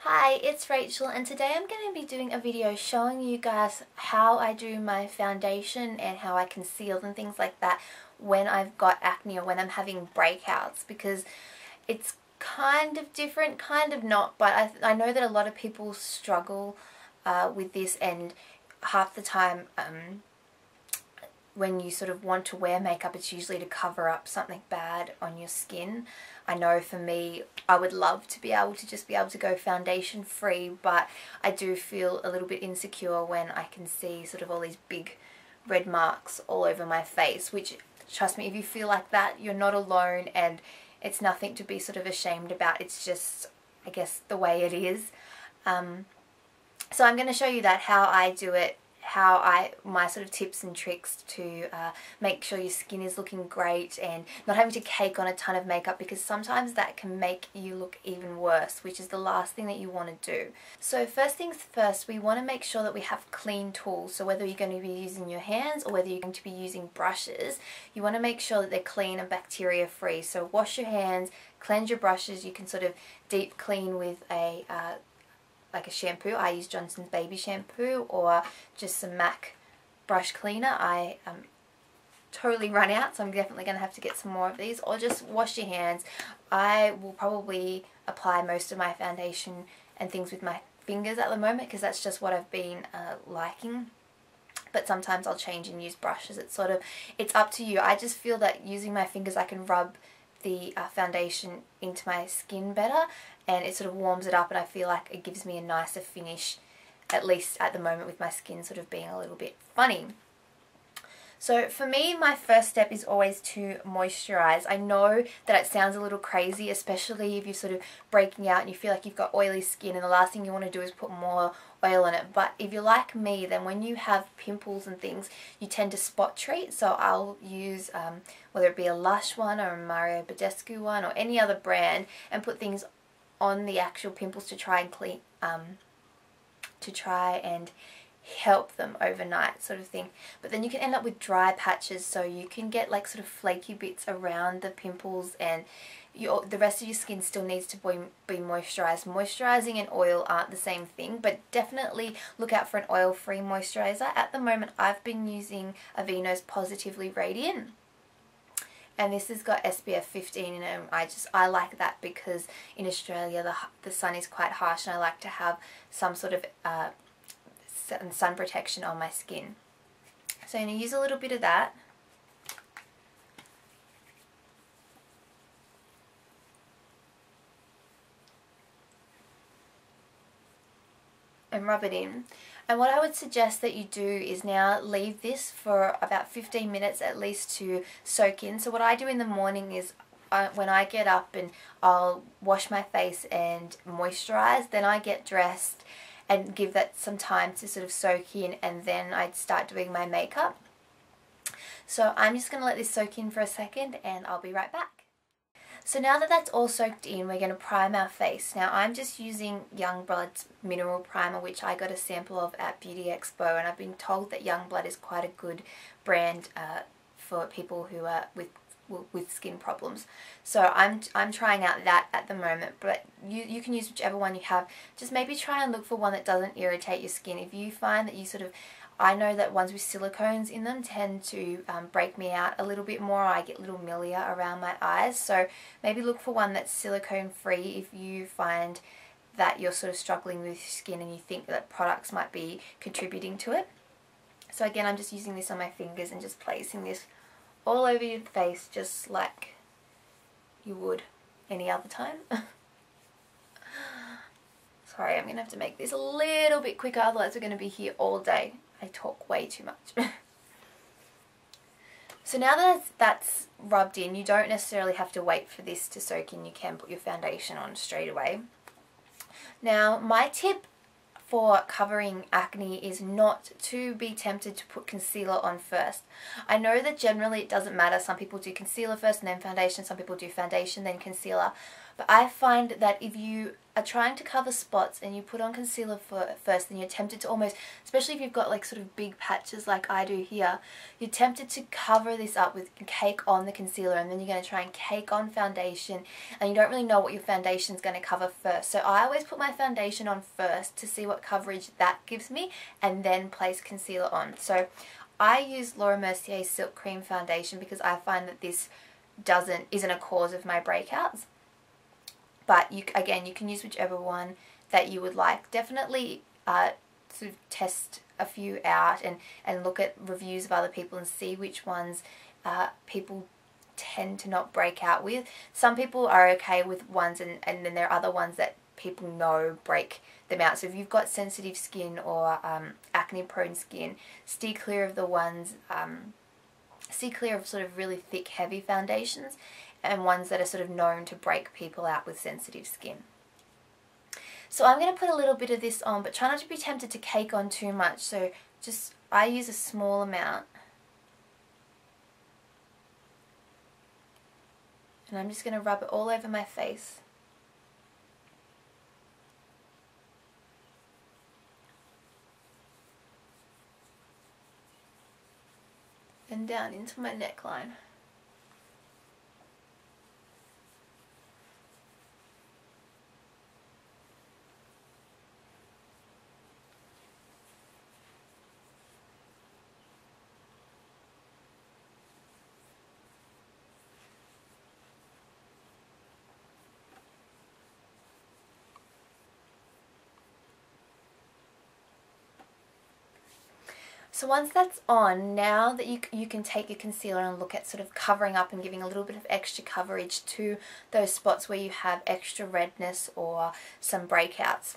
Hi, it's Rachel, and today I'm going to be doing a video showing you guys how I do my foundation and how I conceal and things like that when I've got acne or when I'm having breakouts, because it's kind of different, kind of not, but I know that a lot of people struggle with this, and half the time when you sort of want to wear makeup, it's usually to cover up something bad on your skin. I know for me, I would love to be able to just be able to go foundation free, but I do feel a little bit insecure when I can see sort of all these big red marks all over my face, which, trust me, if you feel like that, you're not alone, and it's nothing to be sort of ashamed about. It's just, I guess, the way it is. So I'm going to show you that, how I do it, my sort of tips and tricks to make sure your skin is looking great and not having to cake on a ton of makeup, because sometimes that can make you look even worse, which is the last thing that you want to do. So first things first, we want to make sure that we have clean tools. So whether you're going to be using your hands or whether you're going to be using brushes, you want to make sure that they're clean and bacteria free. So wash your hands, cleanse your brushes. You can sort of deep clean with like a shampoo. I use Johnson's baby shampoo or just some MAC brush cleaner. I totally run out, so I'm definitely going to have to get some more of these, or just wash your hands. I will probably apply most of my foundation and things with my fingers at the moment, because that's just what I've been liking, but sometimes I'll change and use brushes. It's up to you. I just feel that using my fingers I can rub the foundation into my skin better, and it sort of warms it up, and I feel like it gives me a nicer finish, at least at the moment, with my skin sort of being a little bit funny. So for me, my first step is always to moisturize. I know that it sounds a little crazy, especially if you're sort of breaking out and you feel like you've got oily skin and the last thing you want to do is put more oil on it. But if you're like me, then when you have pimples and things, you tend to spot treat. So I'll use whether it be a Lush one or a Mario Badescu one or any other brand, and put things on the actual pimples to try and clean, to try and help them overnight, sort of thing. But then you can end up with dry patches, so you can get like sort of flaky bits around the pimples, and the rest of your skin still needs to be moisturized. Moisturizing and oil aren't the same thing, but definitely look out for an oil-free moisturizer. At the moment, I've been using Aveeno's Positively Radiant, and this has got SPF 15 in it, and I like that because in Australia the sun is quite harsh, and I like to have some sort of sun protection on my skin. So I'm going to use a little bit of that. And rub it in. And what I would suggest that you do is now leave this for about 15 minutes at least to soak in. So what I do in the morning is when I get up, and I'll wash my face and moisturize, then I get dressed and give that some time to sort of soak in, and then I'd start doing my makeup. So I'm just going to let this soak in for a second, and I'll be right back. So now that that's all soaked in, we're going to prime our face. Now I'm just using Youngblood's Mineral Primer, which I got a sample of at Beauty Expo, and I've been told that Youngblood is quite a good brand for people who are with skin problems. So I'm trying out that at the moment, but you can use whichever one you have. Just maybe try and look for one that doesn't irritate your skin. If you find that you I know that ones with silicones in them tend to break me out a little bit more. I get little milia around my eyes, so maybe look for one that's silicone free if you find that you're sort of struggling with your skin and you think that products might be contributing to it. So again, I'm just using this on my fingers and just placing this all over your face, just like you would any other time. Sorry, I'm going to have to make this a little bit quicker, otherwise we're going to be here all day. I talk way too much. So now that that's rubbed in, you don't necessarily have to wait for this to soak in. You can put your foundation on straight away. Now, my tip for covering acne is not to be tempted to put concealer on first. I know that generally it doesn't matter. Some people do concealer first and then foundation. Some people do foundation then concealer. But I find that if you are trying to cover spots and you put on concealer first, then you're tempted to almost, especially if you've got like sort of big patches like I do here, you're tempted to cover this up with cake on the concealer, and then you're going to try and cake on foundation, and you don't really know what your foundation is going to cover first. So I always put my foundation on first to see what coverage that gives me, and then place concealer on. So I use Laura Mercier's Silk Cream Foundation because I find that this isn't a cause of my breakouts. But again, you can use whichever one that you would like. Definitely sort of test a few out and look at reviews of other people and see which ones people tend to not break out with. Some people are okay with ones, and then there are other ones that people know break them out. So if you've got sensitive skin or acne prone skin, steer clear of the ones, steer clear of sort of really thick heavy foundations and ones that are sort of known to break people out with sensitive skin. So I'm going to put a little bit of this on, but try not to be tempted to cake on too much. So I use a small amount. And I'm just going to rub it all over my face. And down into my neckline. So once that's on, now that you can take your concealer and look at sort of covering up and giving a little bit of extra coverage to those spots where you have extra redness or some breakouts.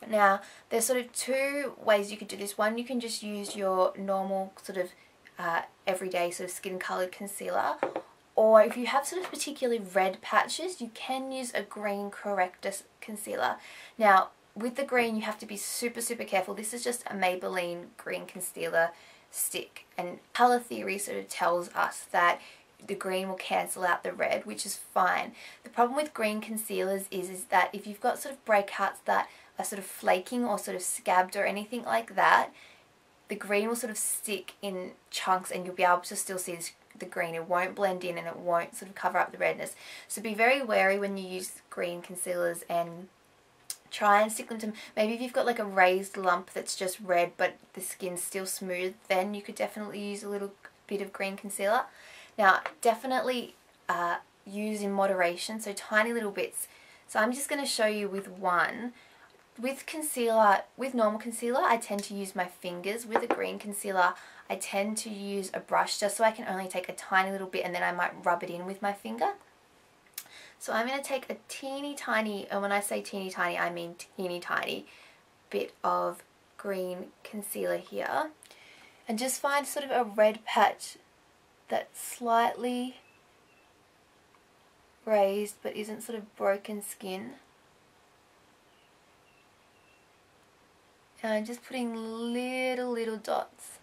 Now, there's sort of two ways you could do this. One, you can just use your normal sort of everyday sort of skin coloured concealer. Or if you have sort of particularly red patches, you can use a green corrector concealer. Now, with the green, you have to be super, super careful. This is just a Maybelline green concealer stick. And colour theory sort of tells us that the green will cancel out the red, which is fine. The problem with green concealers is that if you've got sort of breakouts that are sort of flaking or sort of scabbed or anything like that, the green will sort of stick in chunks and you'll be able to still see the green. It won't blend in and it won't sort of cover up the redness. So be very wary when you use green concealers, and try and stick them to, maybe if you've got like a raised lump that's just red but the skin's still smooth, then you could definitely use a little bit of green concealer. Now, definitely use in moderation, so tiny little bits. So I'm just going to show you with one. With concealer, with normal concealer, I tend to use my fingers. With a green concealer, I tend to use a brush just so I can only take a tiny little bit and then I might rub it in with my finger. So I'm going to take a teeny tiny, and when I say teeny tiny, I mean teeny tiny bit of green concealer here. And just find sort of a red patch that's slightly raised but isn't sort of broken skin. And I'm just putting little dots.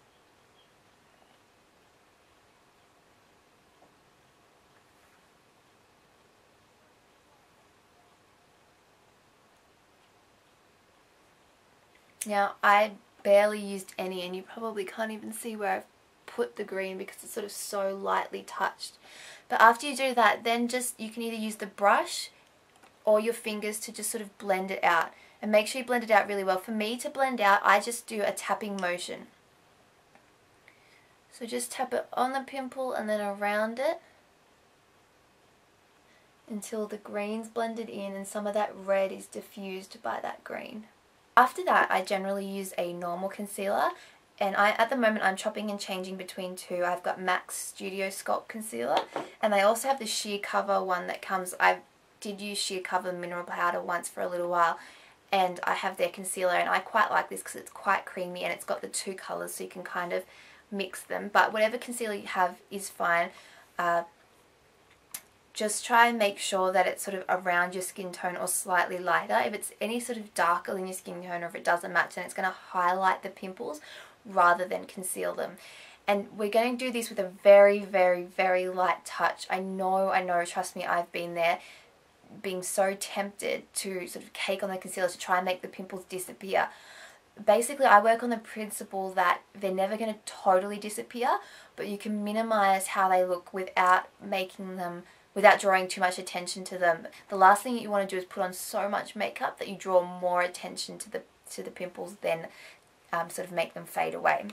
Now, I barely used any, and you probably can't even see where I've put the green because it's sort of so lightly touched. But after you do that, then you can either use the brush or your fingers to just sort of blend it out. And make sure you blend it out really well. For me to blend out, I just do a tapping motion. So just tap it on the pimple and then around it until the green's blended in and some of that red is diffused by that green. After that, I generally use a normal concealer, and at the moment I'm chopping and changing between two. I've got MAC's Studio Sculpt Concealer, and they also have the Sheer Cover one that comes. I did use Sheer Cover mineral powder once for a little while, and I have their concealer, and I quite like this because it's quite creamy and it's got the two colours so you can kind of mix them. But whatever concealer you have is fine. Just try and make sure that it's sort of around your skin tone or slightly lighter. If it's any sort of darker than your skin tone, or if it doesn't match, then it's going to highlight the pimples rather than conceal them. And we're going to do this with a very, very, very light touch. I know, trust me, I've been there. being so tempted to sort of cake on the concealer to try and make the pimples disappear. Basically, I work on the principle that they're never going to totally disappear, but you can minimize how they look without drawing too much attention to them. The last thing you want to do is put on so much makeup that you draw more attention to the pimples than sort of make them fade away.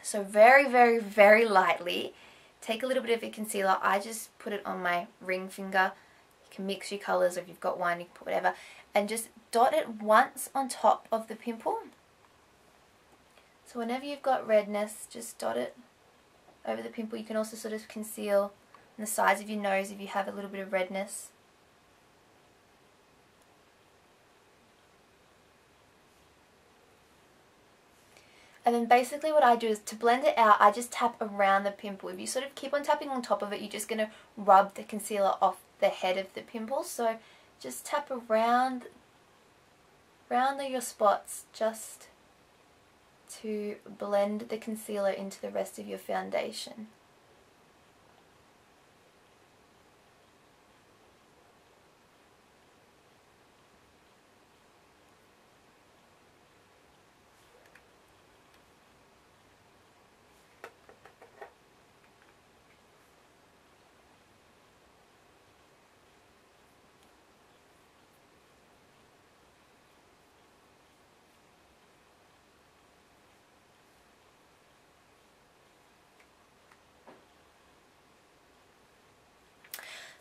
So very, very, very lightly, take a little bit of your concealer. I just put it on my ring finger. You can mix your colours, or if you've got one, you can put whatever, and just dot it once on top of the pimple. So whenever you've got redness, just dot it over the pimple. You can also sort of conceal on the sides of your nose if you have a little bit of redness. And then basically what I do is, to blend it out, I just tap around the pimple. If you sort of keep on tapping on top of it, you're just going to rub the concealer off the head of the pimple. So just tap around your spots, just to blend the concealer into the rest of your foundation.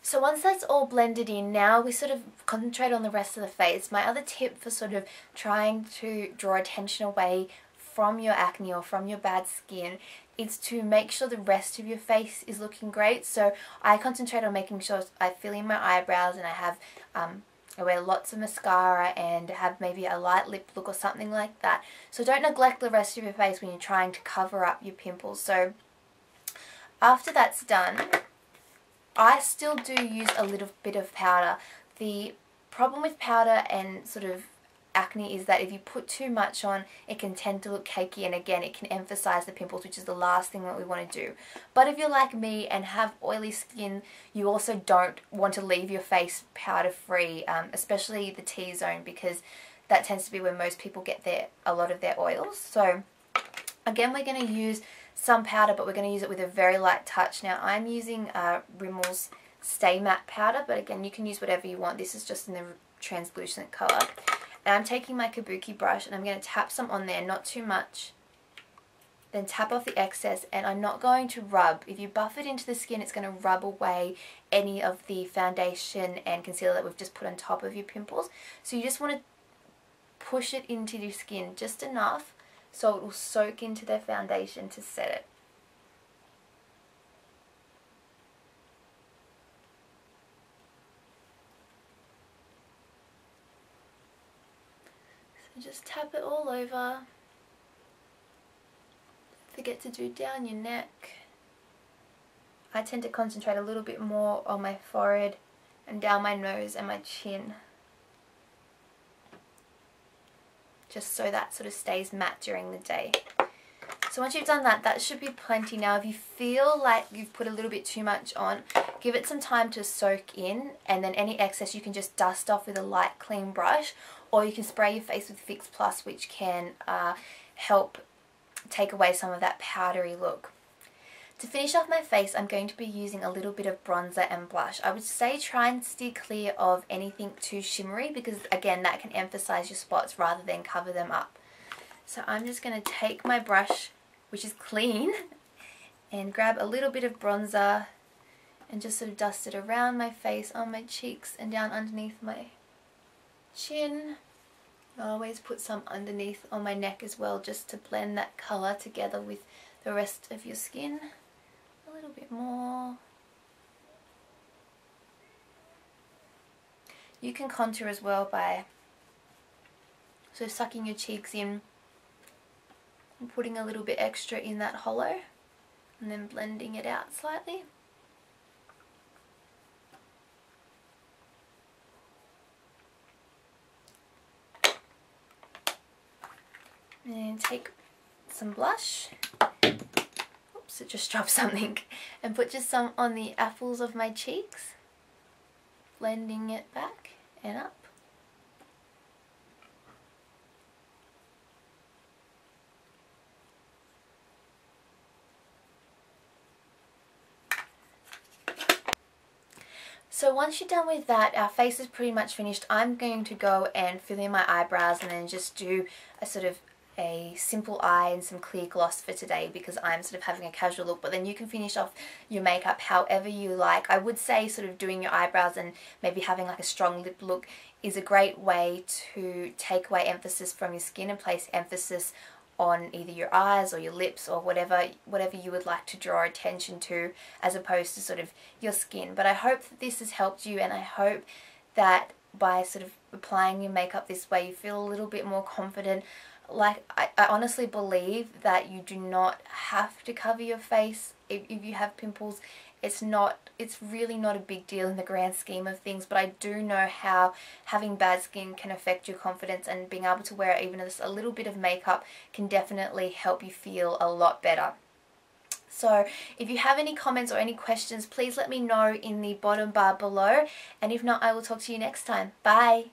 So once that's all blended in, now we sort of concentrate on the rest of the face. My other tip for sort of trying to draw attention away from your acne or from your bad skin is to make sure the rest of your face is looking great. So I concentrate on making sure I fill in my eyebrows, and I have I wear lots of mascara and have maybe a light lip look or something like that. So don't neglect the rest of your face when you're trying to cover up your pimples. So after that's done, I still do use a little bit of powder. The problem with powder and sort of acne is that if you put too much on, it can tend to look cakey, and again, it can emphasize the pimples, which is the last thing that we want to do. But if you're like me and have oily skin, you also don't want to leave your face powder free, especially the T-zone, because that tends to be where most people get a lot of their oils. So again, we're going to use some powder, but we're going to use it with a very light touch. Now I'm using Rimmel's Stay Matte powder, but again, you can use whatever you want. This is just in the translucent colour. And I'm taking my kabuki brush and I'm going to tap some on there, not too much. Then tap off the excess, and I'm not going to rub. If you buff it into the skin, it's going to rub away any of the foundation and concealer that we've just put on top of your pimples. So you just want to push it into your skin just enough so it will soak into the foundation to set it. So just tap it all over. Don't forget to do down your neck. I tend to concentrate a little bit more on my forehead and down my nose and my chin, just so that sort of stays matte during the day. So once you've done that, that should be plenty. Now if you feel like you've put a little bit too much on, give it some time to soak in, and then any excess you can just dust off with a light clean brush, or you can spray your face with Fix Plus, which can help take away some of that powdery look. To finish off my face, I'm going to be using a little bit of bronzer and blush. I would say try and steer clear of anything too shimmery, because again, that can emphasize your spots rather than cover them up. So I'm just going to take my brush, which is clean, and grab a little bit of bronzer and just sort of dust it around my face, on my cheeks, and down underneath my chin. I always put some underneath on my neck as well, just to blend that colour together with the rest of your skin. A little bit more. You can contour as well by so sucking your cheeks in and putting a little bit extra in that hollow, and then blending it out slightly. And take some blush. It just dropped something, and put just some on the apples of my cheeks. blending it back and up. So once you're done with that, our face is pretty much finished. I'm going to go and fill in my eyebrows and then just do a sort of a simple eye and some clear gloss for today, because I'm sort of having a casual look. But then you can finish off your makeup however you like. I would say sort of doing your eyebrows and maybe having like a strong lip look is a great way to take away emphasis from your skin and place emphasis on either your eyes or your lips or whatever you would like to draw attention to, as opposed to sort of your skin. But I hope that this has helped you, and I hope that by sort of applying your makeup this way you feel a little bit more confident. Like, I honestly believe that you do not have to cover your face if you have pimples. It's really not a big deal in the grand scheme of things, but I do know how having bad skin can affect your confidence, and being able to wear even just a little bit of makeup can definitely help you feel a lot better. So if you have any comments or any questions, please let me know in the bottom bar below, and if not, I will talk to you next time. Bye!